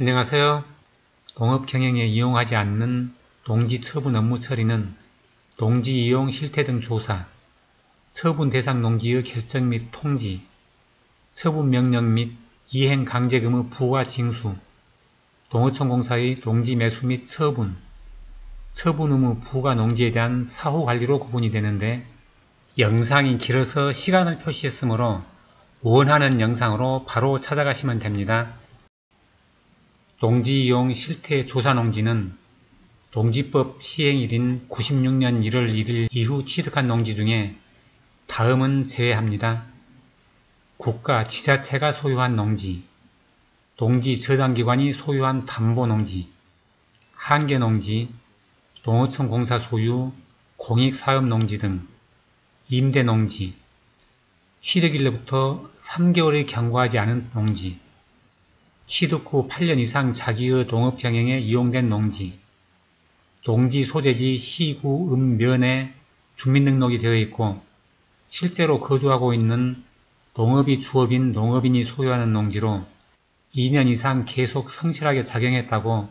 안녕하세요. 농업 경영에 이용하지 않는 농지 처분 업무 처리는 농지 이용 실태 등 조사, 처분 대상 농지의 결정 및 통지, 처분 명령 및 이행 강제금의 부과 징수, 농어촌공사의 농지 매수 및 처분, 처분 의무 부과 농지에 대한 사후 관리로 구분이 되는데, 영상이 길어서 시간을 표시했으므로 원하는 영상으로 바로 찾아가시면 됩니다. 농지 이용 실태 조사 농지는 농지법 시행일인 96년 1월 1일 이후 취득한 농지 중에 다음은 제외합니다. 국가, 지자체가 소유한 농지, 농지 저당기관이 소유한 담보농지, 한계농지, 농어촌공사 소유, 공익사업농지 등, 임대농지, 취득일로부터 3개월이 경과하지 않은 농지, 취득 후 8년 이상 자기의 농업경영에 이용된 농지, 농지 소재지 시구 읍면에 주민등록이 되어 있고 실제로 거주하고 있는 농업이 주업인 농업인이 소유하는 농지로 2년 이상 계속 성실하게 작용했다고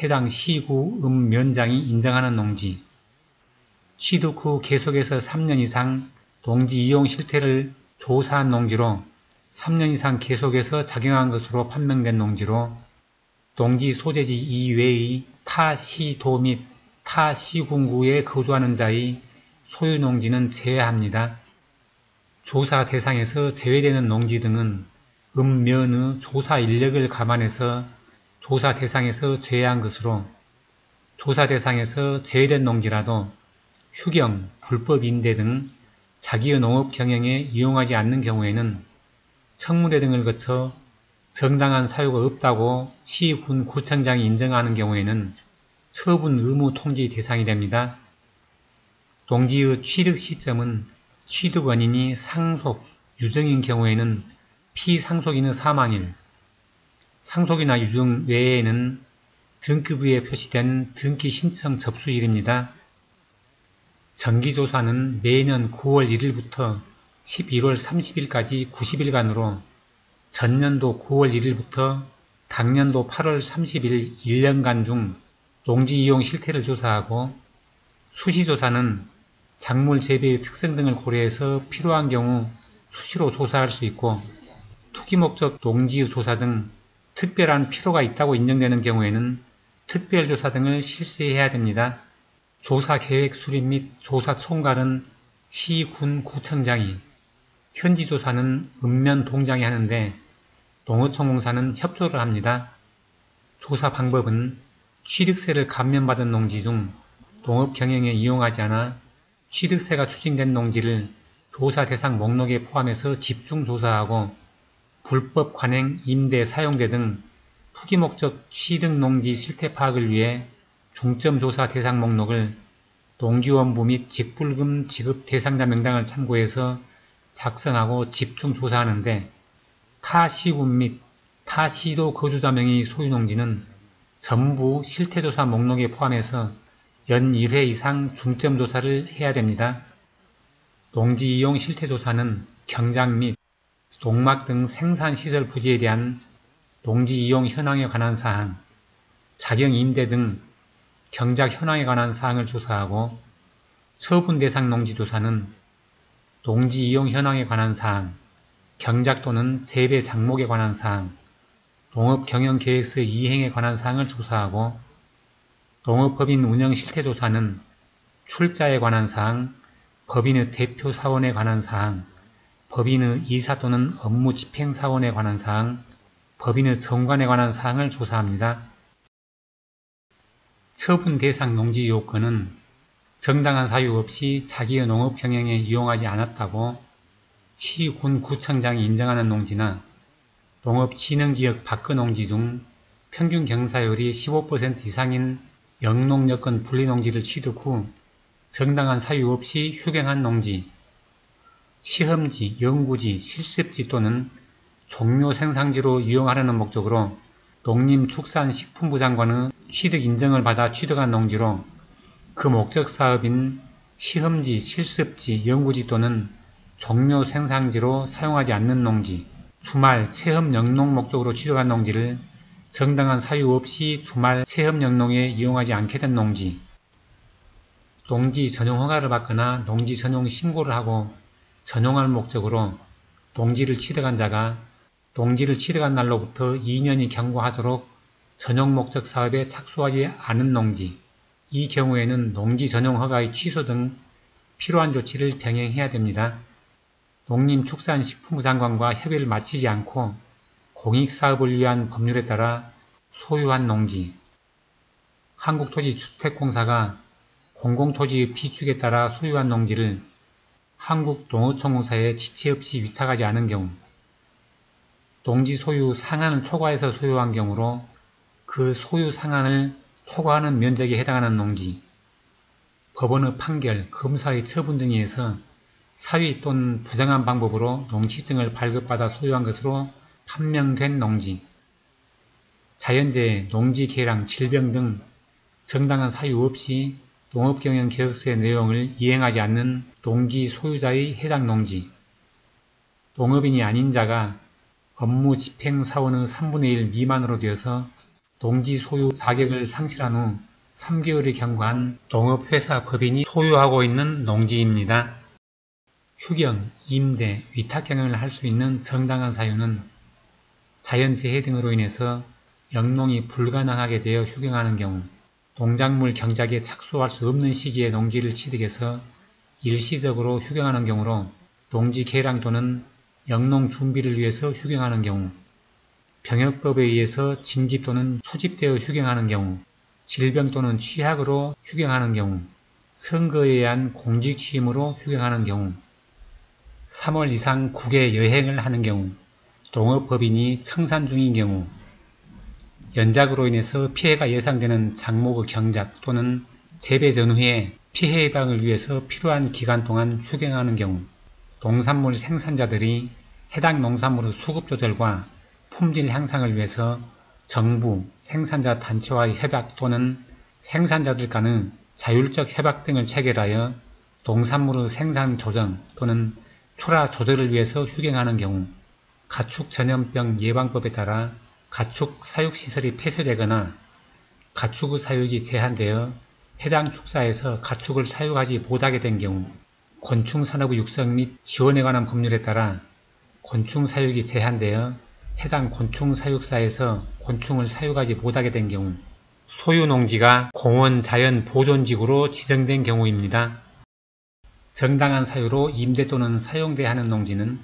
해당 시구 읍면장이 인정하는 농지, 취득 후 계속해서 3년 이상 농지 이용 실태를 조사한 농지로 3년 이상 계속해서 작용한 것으로 판명된 농지로 농지 소재지 이외의 타 시도 및 타 시군구에 거주하는 자의 소유 농지는 제외합니다. 조사 대상에서 제외되는 농지 등은 읍면의 조사 인력을 감안해서 조사 대상에서 제외한 것으로 조사 대상에서 제외된 농지라도 휴경, 불법 임대 등 자기의 농업 경영에 이용하지 않는 경우에는 청문회 등을 거쳐 정당한 사유가 없다고 시, 군, 구청장이 인정하는 경우에는 처분 의무 통지 대상이 됩니다. 농지의 취득 시점은 취득 원인이 상속, 유증인 경우에는 피상속인의 사망일, 상속이나 유증 외에는 등기부에 표시된 등기 신청 접수일입니다. 정기조사는 매년 9월 1일부터 11월 30일까지 90일간으로 전년도 9월 1일부터 당년도 8월 30일 1년간 중 농지 이용 실태를 조사하고 수시조사는 작물 재배의 특성 등을 고려해서 필요한 경우 수시로 조사할 수 있고 투기 목적 농지의 조사 등 특별한 필요가 있다고 인정되는 경우에는 특별조사 등을 실시해야 됩니다. 조사 계획 수립 및 조사 총괄은 시, 군, 구청장이, 현지 조사는 읍면 동장이 하는데 농어촌공사는 협조를 합니다. 조사 방법은 취득세를 감면받은 농지 중 농업 경영에 이용하지 않아 취득세가 추징된 농지를 조사 대상 목록에 포함해서 집중 조사하고 불법 관행, 임대, 사용대 등 투기 목적 취득 농지 실태 파악을 위해 중점 조사 대상 목록을 농지원부 및 직불금 지급 대상자 명단을 참고해서 작성하고 집중 조사하는데 타 시군 및 타 시도 거주자 명의 소유농지는 전부 실태조사 목록에 포함해서 연 1회 이상 중점 조사를 해야 됩니다. 농지 이용 실태조사는 경작 및 농막 등 생산시설 부지에 대한 농지 이용 현황에 관한 사항, 자경 임대 등 경작 현황에 관한 사항을 조사하고 처분 대상 농지 조사는 농지 이용 현황에 관한 사항, 경작 또는 재배 작목에 관한 사항, 농업 경영 계획서 이행에 관한 사항을 조사하고 농업법인 운영 실태 조사는 출자에 관한 사항, 법인의 대표 사원에 관한 사항, 법인의 이사 또는 업무 집행 사원에 관한 사항, 법인의 정관에 관한 사항을 조사합니다. 처분 대상 농지 요건은 정당한 사유 없이 자기의 농업 경영에 이용하지 않았다고 시, 군, 구청장이 인정하는 농지나 농업진흥지역 밖의 농지 중 평균 경사율이 15% 이상인 영농여건 분리농지를 취득 후 정당한 사유 없이 휴경한 농지, 시험지, 연구지, 실습지 또는 종묘 생산지로 이용하려는 목적으로 농림축산식품부 장관의 취득 인정을 받아 취득한 농지로 그 목적 사업인 시험지, 실습지, 연구지 또는 종묘 생산지로 사용하지 않는 농지, 주말, 체험 영농 목적으로 취득한 농지를 정당한 사유 없이 주말 체험영농에 이용하지 않게 된 농지, 농지 전용 허가를 받거나 농지 전용 신고를 하고 전용할 목적으로 농지를 취득한 자가 농지를 취득한 날로부터 2년이 경과하도록 전용 목적 사업에 착수하지 않은 농지, 이 경우에는 농지 전용 허가의 취소 등 필요한 조치를 병행해야 됩니다. 농림축산식품부 장관과 협의를 마치지 않고 공익사업을 위한 법률에 따라 소유한 농지, 한국토지주택공사가 공공토지의 비축에 따라 소유한 농지를 한국농어촌공사에 지체 없이 위탁하지 않은 경우, 농지 소유 상한을 초과해서 소유한 경우로 그 소유 상한을 초과하는 면적에 해당하는 농지, 법원의 판결, 검사의 처분 등에 의해서 사위 또는 부정한 방법으로 농지증을 발급받아 소유한 것으로 판명된 농지, 자연재해, 농지개랑, 질병 등 정당한 사유 없이 농업경영계획서의 내용을 이행하지 않는 농지 소유자의 해당 농지, 농업인이 아닌 자가 업무 집행사원의 3분의 1 미만으로 되어서 농지 소유 자격을 상실한 후 3개월이 경과한 농업회사 법인이 소유하고 있는 농지입니다. 휴경, 임대, 위탁경영을 할 수 있는 정당한 사유는 자연재해 등으로 인해서 영농이 불가능하게 되어 휴경하는 경우, 농작물 경작에 착수할 수 없는 시기에 농지를 취득해서 일시적으로 휴경하는 경우로 농지 개량 또는 영농 준비를 위해서 휴경하는 경우, 병역법에 의해서 징집 또는 소집되어 휴경하는 경우, 질병 또는 취약으로 휴경하는 경우, 선거에 의한 공직 취임으로 휴경하는 경우, 3월 이상 국외 여행을 하는 경우, 농업법인이 청산 중인 경우, 연작으로 인해서 피해가 예상되는 작목의 경작 또는 재배 전후에 피해 예방을 위해서 필요한 기간 동안 휴경하는 경우, 농산물 생산자들이 해당 농산물의 수급 조절과 품질 향상을 위해서 정부, 생산자 단체와의 협약 또는 생산자들 간의 자율적 협약 등을 체결하여 농산물의 생산 조정 또는 출하 조절을 위해서 휴경하는 경우, 가축 전염병 예방법에 따라 가축 사육시설이 폐쇄되거나 가축의 사육이 제한되어 해당 축사에서 가축을 사육하지 못하게 된 경우, 곤충산업의 육성 및 지원에 관한 법률에 따라 곤충 사육이 제한되어 해당 곤충 사육사에서 곤충을 사육하지 못하게 된 경우, 소유 농지가 공원 자연 보존지구로 지정된 경우입니다. 정당한 사유로 임대 또는 사용돼야 하는 농지는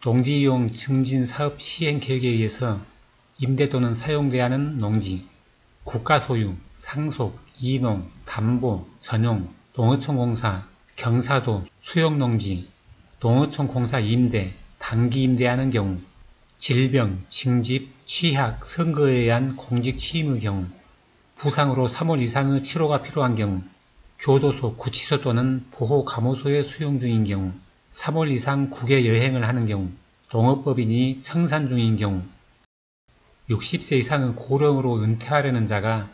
농지이용 증진 사업 시행 계획에 의해서 임대 또는 사용돼야 하는 농지, 국가소유, 상속, 이농, 담보, 전용, 농어촌공사, 경사도, 수용농지, 농어촌공사 임대, 단기 임대하는 경우, 질병, 징집, 취약, 선거에 의한 공직 취임의 경우, 부상으로 3월 이상의 치료가 필요한 경우, 교도소, 구치소 또는 보호감호소에 수용 중인 경우, 3월 이상 국외 여행을 하는 경우, 농업법인이 청산 중인 경우, 60세 이상의 고령으로 은퇴하려는 자가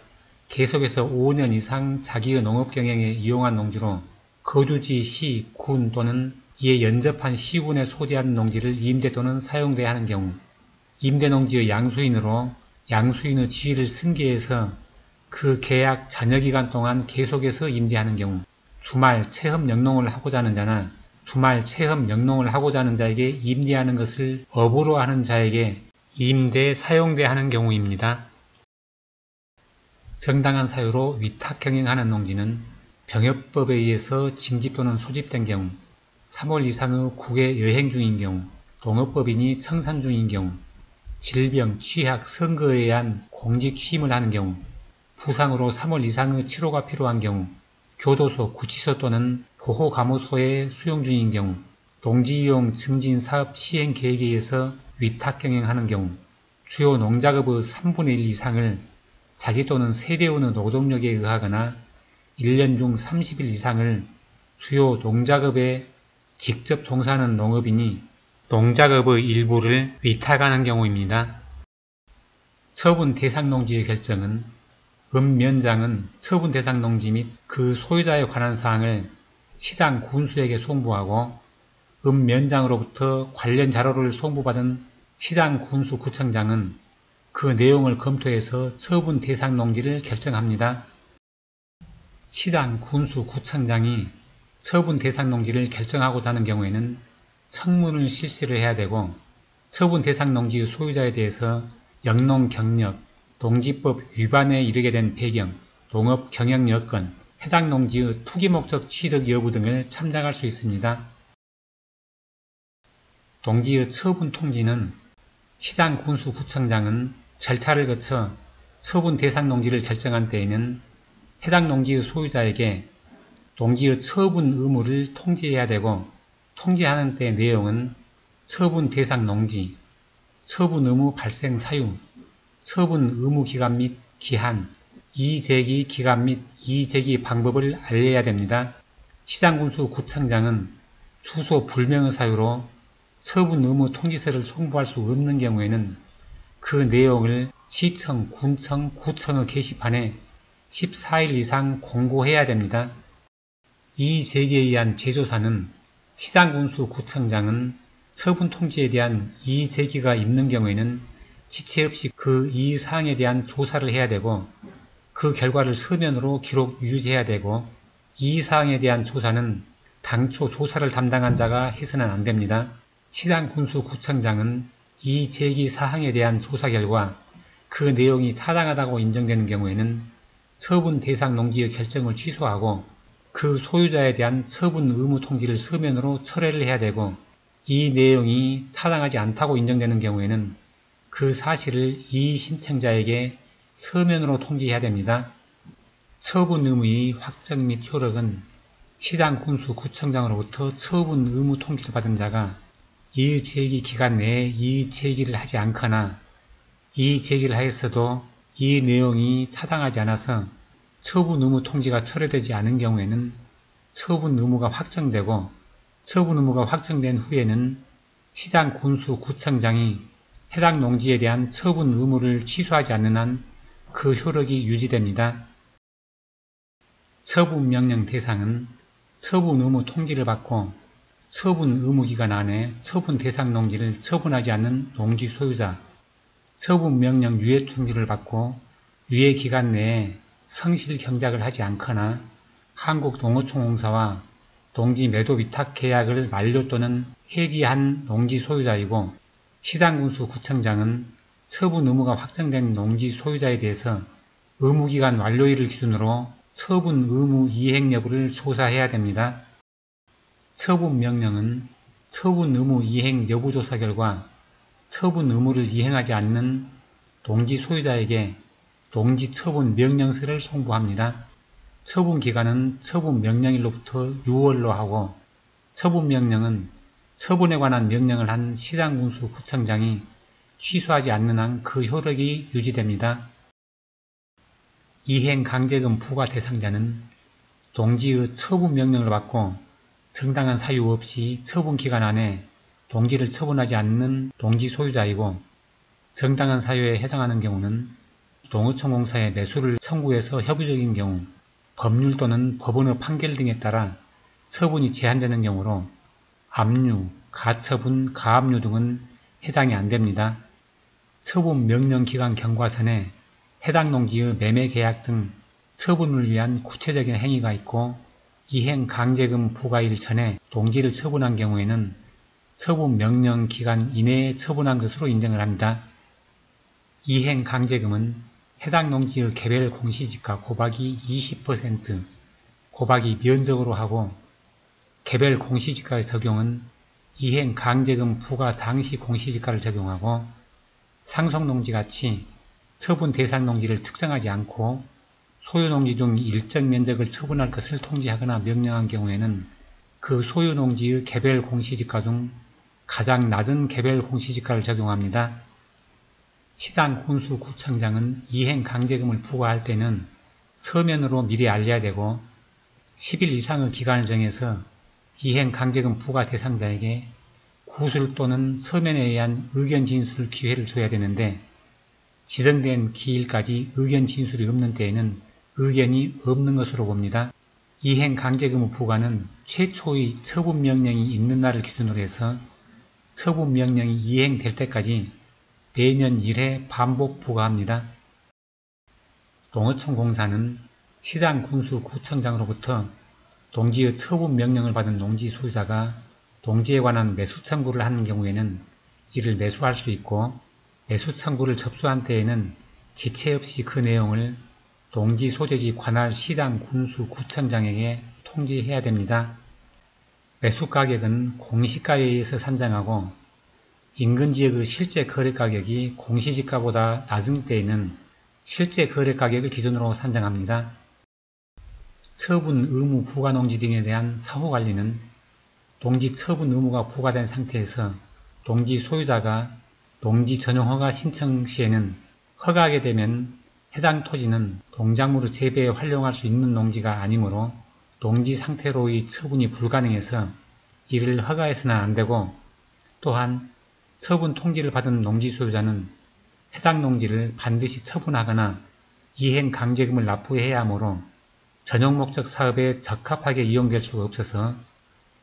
계속해서 5년 이상 자기의 농업경영에 이용한 농지로 거주지 시, 군 또는 이에 연접한 시군에 소재한 농지를 임대 또는 사용돼야 하는 경우, 임대농지의 양수인으로 양수인의 지위를 승계해서 그 계약 잔여기간 동안 계속해서 임대하는 경우, 주말 체험 영농을 하고자 하는 자나 주말 체험 영농을 하고자 하는 자에게 임대하는 것을 업으로 하는 자에게 임대 사용돼야 하는 경우입니다. 정당한 사유로 위탁 경영하는 농지는 병역법에 의해서 징집 또는 소집된 경우, 3월 이상의 국외 여행 중인 경우, 농업법인이 청산 중인 경우, 질병, 취약, 선거에 의한 공직 취임을 하는 경우, 부상으로 3월 이상의 치료가 필요한 경우, 교도소, 구치소 또는 보호감호소에 수용 중인 경우, 농지이용 증진 사업 시행 계획에 의해서 위탁 경영하는 경우, 주요 농작업의 3분의 1 이상을 자기 또는 세대원의 노동력에 의하거나 1년 중 30일 이상을 주요 농작업에 직접 종사하는 농업인이 농작업의 일부를 위탁하는 경우입니다. 처분 대상 농지의 결정은 읍면장은 처분 대상 농지 및 그 소유자에 관한 사항을 시장 군수에게 송부하고 읍면장으로부터 관련 자료를 송부받은 시장 군수 구청장은 그 내용을 검토해서 처분 대상 농지를 결정합니다. 시당, 군수, 구청장이 처분 대상 농지를 결정하고자 하는 경우에는 청문을 실시를 해야 되고, 처분 대상 농지의 소유자에 대해서 영농 경력, 농지법 위반에 이르게 된 배경, 농업 경영 여건, 해당 농지의 투기 목적 취득 여부 등을 참작할 수 있습니다. 농지의 처분 통지는 시장, 군수, 구청장은 절차를 거쳐 처분 대상 농지를 결정한 때에는 해당 농지의 소유자에게 농지의 처분 의무를 통지해야 되고, 통지하는 때의 내용은 처분 대상 농지, 처분 의무 발생 사유, 처분 의무 기간 및 기한, 이의제기 기간 및 이의제기 방법을 알려야 됩니다. 시장, 군수, 구청장은 주소 불명의 사유로 처분 의무 통지서를 송부할 수 없는 경우에는 그 내용을 시청, 군청, 구청의 게시판에 14일 이상 공고해야 됩니다. 이의제기에 의한 재조사는 시장, 군수, 구청장은 처분 통지에 대한 이의제기가 있는 경우에는 지체 없이 그 이의사항에 대한 조사를 해야 되고, 그 결과를 서면으로 기록 유지해야 되고, 이의사항에 대한 조사는 당초 조사를 담당한 자가 해서는 안 됩니다. 시장, 군수, 구청장은 이의제기 사항에 대한 조사 결과 그 내용이 타당하다고 인정되는 경우에는 처분 대상 농지의 결정을 취소하고 그 소유자에 대한 처분 의무 통지를 서면으로 철회를 해야 되고, 이 내용이 타당하지 않다고 인정되는 경우에는 그 사실을 이의 신청자에게 서면으로 통지해야 됩니다. 처분 의무의 확정 및 효력은 시장, 군수, 구청장으로부터 처분 의무 통지를 받은 자가 이의제기 기간 내에 이의제기를 하지 않거나 이의제기를 하였어도 이 내용이 타당하지 않아서 처분 의무 통지가 철회되지 않은 경우에는 처분 의무가 확정되고, 처분 의무가 확정된 후에는 시장, 군수, 구청장이 해당 농지에 대한 처분 의무를 취소하지 않는 한 그 효력이 유지됩니다. 처분명령 대상은 처분 의무 통지를 받고 처분 의무 기간 안에 처분 대상 농지를 처분하지 않는 농지 소유자, 처분명령 유예 통지를 받고 유예 기간 내에 성실 경작을 하지 않거나 한국농어촌공사와 농지 매도 위탁 계약을 만료 또는 해지한 농지 소유자이고, 시장, 군수, 구청장은 처분 의무가 확정된 농지 소유자에 대해서 의무기간 완료일을 기준으로 처분 의무 이행 여부를 조사해야 됩니다. 처분명령은 처분 의무 이행 여부 조사 결과 처분 의무를 이행하지 않는 농지 소유자에게 농지 처분 명령서를 송부합니다. 처분기간은 처분명령일로부터 6월로 하고, 처분명령은 처분에 관한 명령을 한 시장, 군수, 구청장이 취소하지 않는 한 그 효력이 유지됩니다. 이행강제금 부과 대상자는 농지의 처분명령을 받고 정당한 사유 없이 처분기간 안에 농지를 처분하지 않는 농지 소유자이고, 정당한 사유에 해당하는 경우는 농어촌공사에 매수를 청구해서 협의적인 경우, 법률 또는 법원의 판결 등에 따라 처분이 제한되는 경우로 압류, 가처분, 가압류 등은 해당이 안됩니다. 처분명령기간 경과선에 해당 농지의 매매계약 등 처분을 위한 구체적인 행위가 있고, 이행강제금 부과일 전에 농지를 처분한 경우에는 처분명령 기간 이내에 처분한 것으로 인정을 합니다. 이행강제금은 해당 농지의 개별 공시지가 곱하기 20% 곱하기 면적으로 하고, 개별 공시지가의 적용은 이행강제금 부과 당시 공시지가를 적용하고, 상속농지같이 처분 대상 농지를 특정하지 않고 소유농지 중 일정 면적을 처분할 것을 통지하거나 명령한 경우에는 그 소유농지의 개별 공시지가 중 가장 낮은 개별 공시지가를 적용합니다. 시장, 군수, 구청장은 이행강제금을 부과할 때는 서면으로 미리 알려야 되고, 10일 이상의 기간을 정해서 이행강제금 부과 대상자에게 구술 또는 서면에 의한 의견 진술 기회를 줘야 되는데, 지정된 기일까지 의견 진술이 없는 때에는 의견이 없는 것으로 봅니다. 이행강제금 부과는 최초의 처분명령이 있는 날을 기준으로 해서 처분명령이 이행될 때까지 매년 1회 반복 부과합니다. 농어촌공사는 시장군수구청장으로부터 농지의 처분 명령을 받은 농지 소유자가 농지에 관한 매수 청구를 하는 경우에는 이를 매수할 수 있고, 매수 청구를 접수한 때에는 지체 없이 그 내용을 농지 소재지 관할 시장군수구청장에게 통지해야 됩니다. 매수가격은 공시가에 의해서 산정하고, 인근지역의 실제 거래가격이 공시지가보다 낮은 때에는 실제 거래가격을 기준으로 산정합니다. 처분 의무 부과 농지 등에 대한 사후관리는 농지 처분 의무가 부과된 상태에서 농지 소유자가 농지 전용허가 신청 시에는 허가하게 되면 해당 토지는 농작물의 재배에 활용할 수 있는 농지가 아니므로 농지 상태로의 처분이 불가능해서 이를 허가해서는 안되고, 또한 처분 통지를 받은 농지 소유자는 해당 농지를 반드시 처분하거나 이행 강제금을 납부해야 하므로 전용목적 사업에 적합하게 이용될 수가 없어서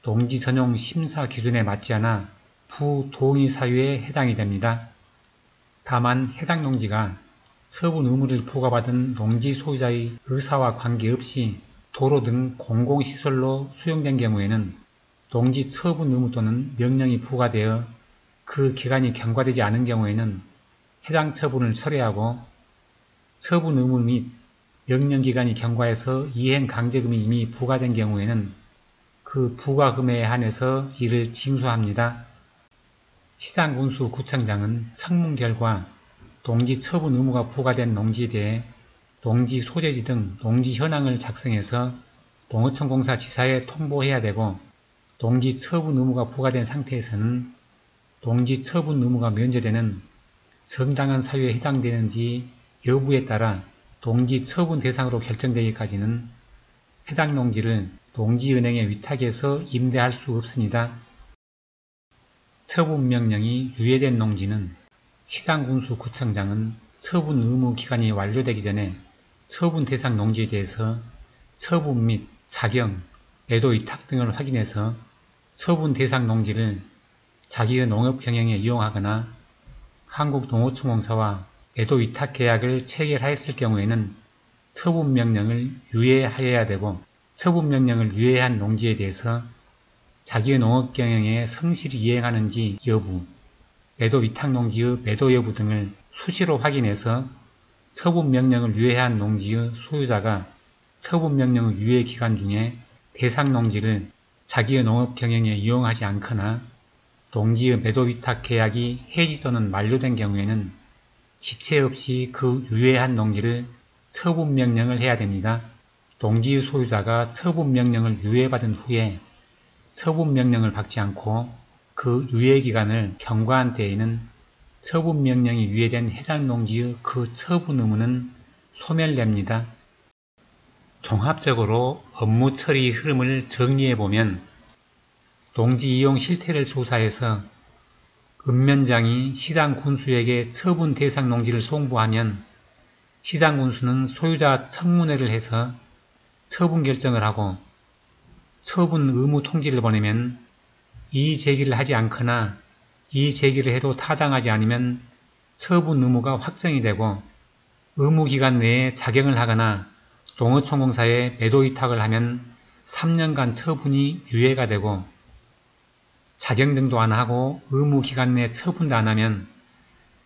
농지 전용 심사 기준에 맞지 않아 부동의 사유에 해당이 됩니다. 다만 해당 농지가 처분 의무를 부과받은 농지 소유자의 의사와 관계없이 도로 등 공공시설로 수용된 경우에는 농지 처분 의무 또는 명령이 부과되어 그 기간이 경과되지 않은 경우에는 해당 처분을 철회하고, 처분 의무 및 명령기간이 경과해서 이행 강제금이 이미 부과된 경우에는 그 부과금에 한해서 이를 징수합니다. 시장군수구청장은 청문 결과 농지 처분 의무가 부과된 농지에 대해 농지 소재지 등 농지 현황을 작성해서 농어촌공사 지사에 통보해야 되고, 농지 처분 의무가 부과된 상태에서는 농지 처분 의무가 면제되는 정당한 사유에 해당되는지 여부에 따라 농지 처분 대상으로 결정되기까지는 해당 농지를 농지은행에 위탁해서 임대할 수 없습니다. 처분명령이 유예된 농지는 시장군수구청장은 처분 의무 기간이 완료되기 전에 처분 대상 농지에 대해서 처분 및 자경, 매도 위탁 등을 확인해서 처분 대상 농지를 자기의 농업 경영에 이용하거나 한국농어촌공사와 매도 위탁 계약을 체결하였을 경우에는 처분명령을 유예하여야 되고, 처분명령을 유예한 농지에 대해서 자기의 농업 경영에 성실히 이행하는지 여부, 매도 위탁 농지의 매도 여부 등을 수시로 확인해서 처분명령을 유예한 농지의 소유자가 처분명령의 유예 기간 중에 대상 농지를 자기의 농업 경영에 이용하지 않거나 농지의 매도 위탁 계약이 해지 또는 만료된 경우에는 지체 없이 그 유예한 농지를 처분명령을 해야 됩니다. 농지의 소유자가 처분명령을 유예받은 후에 처분명령을 받지 않고 그 유예기간을 경과한 때에는 처분명령이 유예된 해당 농지의 그 처분 의무는 소멸됩니다. 종합적으로 업무 처리 흐름을 정리해보면, 농지 이용 실태를 조사해서 읍면장이 시장군수에게 처분 대상 농지를 송부하면 시장군수는 소유자 청문회를 해서 처분 결정을 하고, 처분 의무 통지를 보내면 이의 제기를 하지 않거나 이의 제기를 해도 타당하지 않으면 처분 의무가 확정이 되고, 의무기간 내에 작용을 하거나 농어촌공사에 매도 위탁을 하면 3년간 처분이 유예가 되고, 작용 등도 안 하고 의무기간 내에 처분도 안 하면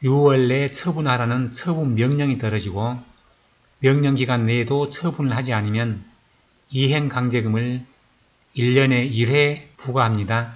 6월 내에 처분하라는 처분 명령이 떨어지고, 명령기간 내에도 처분을 하지 않으면 이행 강제금을 1년에 1회 부과합니다.